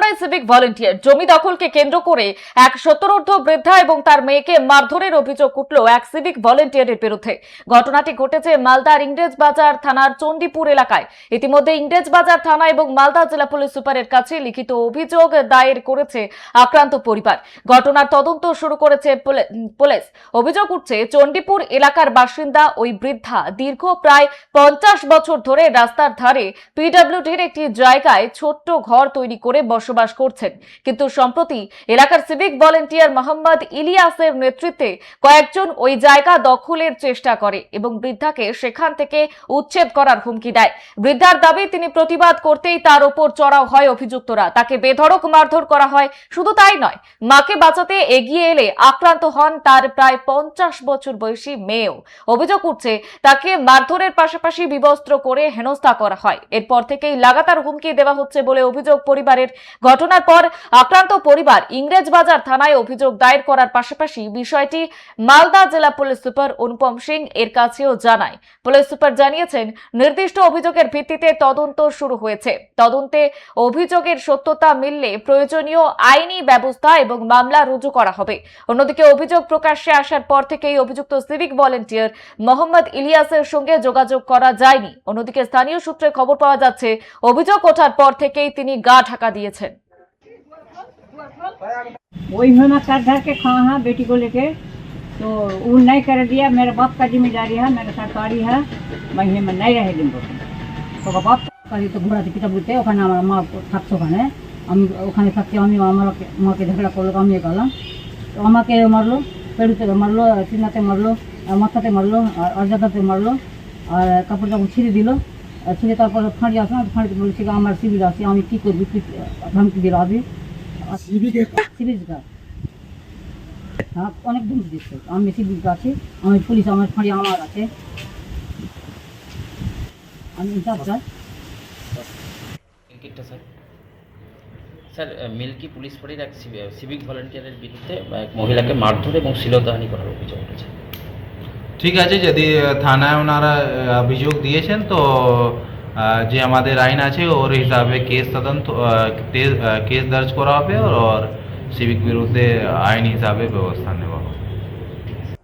ঘটনায় civic volunteer জমি দখলকে কেন্দ্র করে এক 70 বৃদ্ধা এবং তার মেয়েকে মারধরের অভিযোগ উঠল এক সিভিক ভলেন্টিয়ারের বিরুদ্ধে। ঘটনাটি ঘটেছে মালদার ইংরেজবাজার থানার চণ্ডীপুর এলাকায়। ইতিমধ্যে ইংরেজবাজার থানা এবং মালদা জেলা পুলিশ সুপারের কাছে লিখিত অভিযোগ দায়ের করেছে আক্রান্ত পরিবার। ঘটনার তদন্ত শুরু করেছে পুলিশ। অভিযোগ উঠছে চণ্ডীপুর এলাকার বাসিন্দা ওই বৃদ্ধা দীর্ঘ প্রায় 50 বছর ধরে রাস্তার ধারে পিডব্লিউডির একটি জায়গায় ছোট্ট ঘর তৈরি করে বসবাস করছেন, কিন্তু সম্প্রতি এলাকার সিভিক ভলেন্টিয়ার মোহাম্মদ ইলিয়াসের নেতৃত্বে কয়েকজন ওই জায়গা দখলের চেষ্টা করে এবং বৃদ্ধাকে সেখান থেকে উচ্ছেদ করার হুমকি দেয়। বৃদ্ধার দাবি, তিনি প্রতিবাদ করতেই তার উপর চড়াও হয় অভিযুক্তরা, তাকে বেধড়ক মারধর করা হয়। শুধু তাই নয়, মাকে বাঁচাতে এগিয়ে এলে আক্রান্ত হন তার প্রায় 50 বছর বয়সী মেয়েও। অভিযোগ উঠছে তাকে মারধরের পাশাপাশি বিবস্ত্র করে হেনস্থা করা হয়। এরপর থেকেই লাগাতার হুমকি দেওয়া হচ্ছে বলে অভিযোগ পরিবারের। ঘটনার পর আক্রান্ত পরিবার ইংরেজবাজার থানায় অভিযোগ দায়ের করার পাশাপাশি বিষয়টি মালদা জেলা পুলিশ সুপার অনুপম সিং এর কাছেও জানায়। পুলিশ সুপার জানিয়েছেন, নির্দিষ্ট অভিযোগের ভিত্তিতে তদন্ত শুরু হয়েছে। তদন্তে অভিযোগের সত্যতা মিললে প্রয়োজনীয় আইনি ব্যবস্থা এবং মামলা রুজু করা হবে। অন্যদিকে অভিযোগ প্রকাশ্যে আসার পর থেকেই অভিযুক্ত সিভিক ভলেন্টিয়ার মোহাম্মদ ইলিয়াসের সঙ্গে যোগাযোগ করা যায়নি। অন্যদিকে স্থানীয় সূত্রে খবর পাওয়া যাচ্ছে, অভিযোগ ওঠার পর থেকেই তিনি গা ঢাকা दिएছেন। वही मैं कर धर के खा है बेटी को लेके, तो वो नहीं कर दिया। मेरे बाप का जिम्मेदारी है, मेरा सरकारी है, महीने में नहीं रहे दिन तो बाप कभी तो घोड़ा किताब बोलते ওখানে আমার মা থাকতো, ওখানে আমি ওখানে থাকতে আমি আমার মাকে ঝগড়া করলো, আমি গেলাম তো আমাকে মারলো, পেড়ুতে মারলো, সিনাতে মারলো, মাথাতে মারলো, আর অর্জাদাতে মারলো, আর কাপড় চাপড় ছিঁড়ে দিল। ছিঁড়ে তারপরে ফাঁড়ি আসলাম, ফাঁড়িতে বলছি আমার সিভিল আসি, আমি কী করবি, ধমকি দিল আবি সিভিলটা। হ্যাঁ, অনেক ধমকি দিচ্ছে। আমি সিভিলটা আছি, আমি পুলিশ, আমার ফাঁড়ি আমার আছে, আমি ইনচার্জ। স্যার, মিল্কি পুলিশ ফাঁড়ির এক সিভিক ভলেন্টিয়ারের বিরুদ্ধে এক মহিলাকে মারধর এবং শ্লীলতাহানি করার অভিযোগ উঠেছে। ঠিক আছে, যদি থানায় ওনারা অভিযোগ দিয়েছেন তো যে আমাদের আইন আছে ওর হিসাবে কেস দর্জ করা হবে और সিভিক বিরুদ্ধে আইন হিসাবে ব্যবস্থা নেওয়া